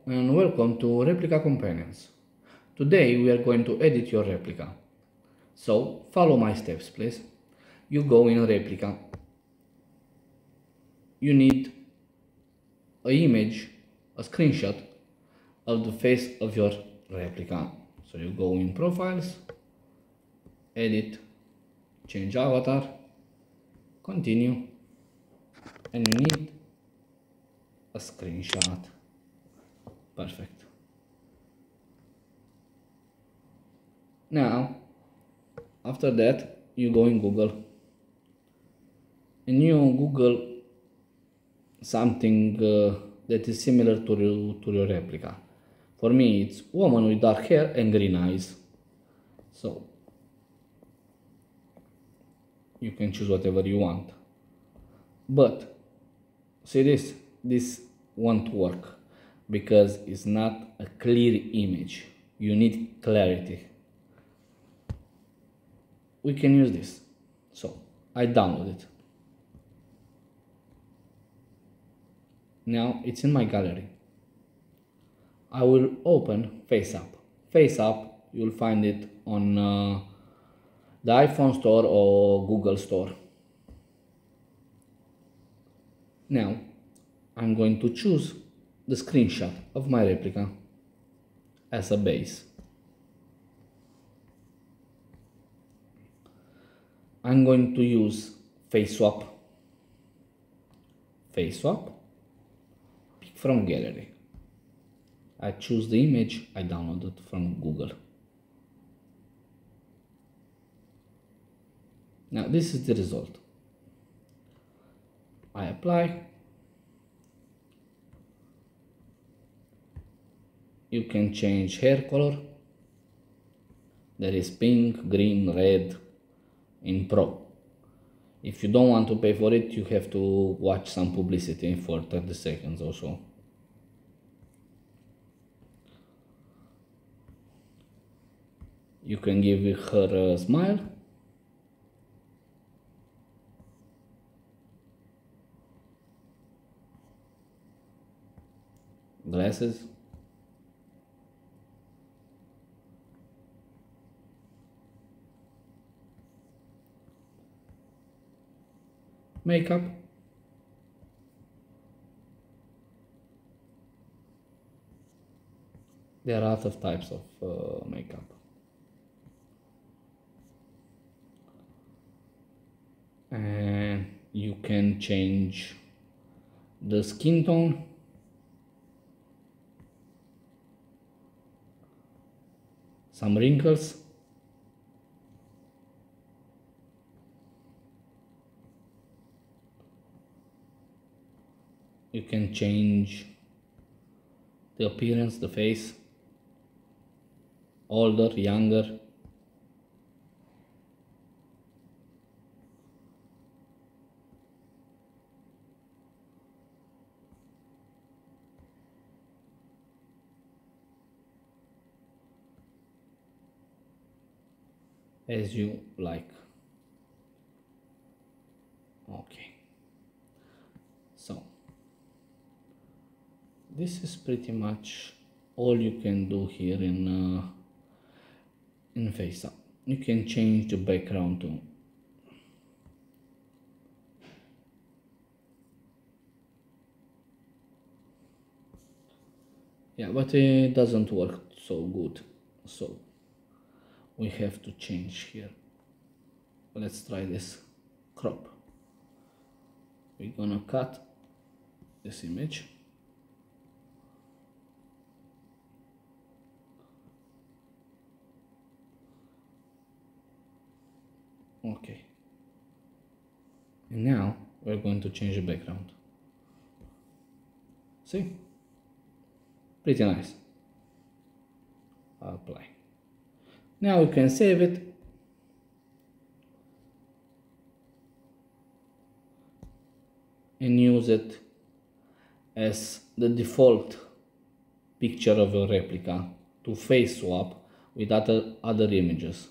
and welcome to Replica Companions. Today we are going to edit your replica. So follow my steps please. You go in Replica. You need an image, a screenshot of the face of your replica. So you go in Profiles, Edit, change avatar, continue, and you need a screenshot. Perfect. Now, after that, you go in Google and you Google something that is similar to your replica. For me, it's woman with dark hair and green eyes. So, you can choose whatever you want. But, see this won't work because it's not a clear image. You need clarity. We can use this. So, I download it. Now it's in my gallery. I will open FaceApp. FaceApp, you'll find it on the iPhone store or Google store. Now I'm going to choose the screenshot of my replica as a base. I'm going to use FaceSwap. FaceSwap, pick from gallery. I choose the image I downloaded from Google. Now this is the result. I apply. You can change hair color. There is pink, green, red in Pro. If you don't want to pay for it, you have to watch some publicity for 30 seconds or so. You can give her a smile. Glasses. Makeup. There are lots of types of makeup. And you can change the skin tone. Some wrinkles. You can change the appearance, the face, older, younger. As you like. Okay. So this is pretty much all you can do here in FaceApp. You can change the background too. Yeah, but it doesn't work so good. So we have to change here. Let's try this. Crop. We're gonna cut this image. Okay. And now we're going to change the background. See? Pretty nice. Apply. Now you can save it. And use it as the default picture of your replica to face swap with other images.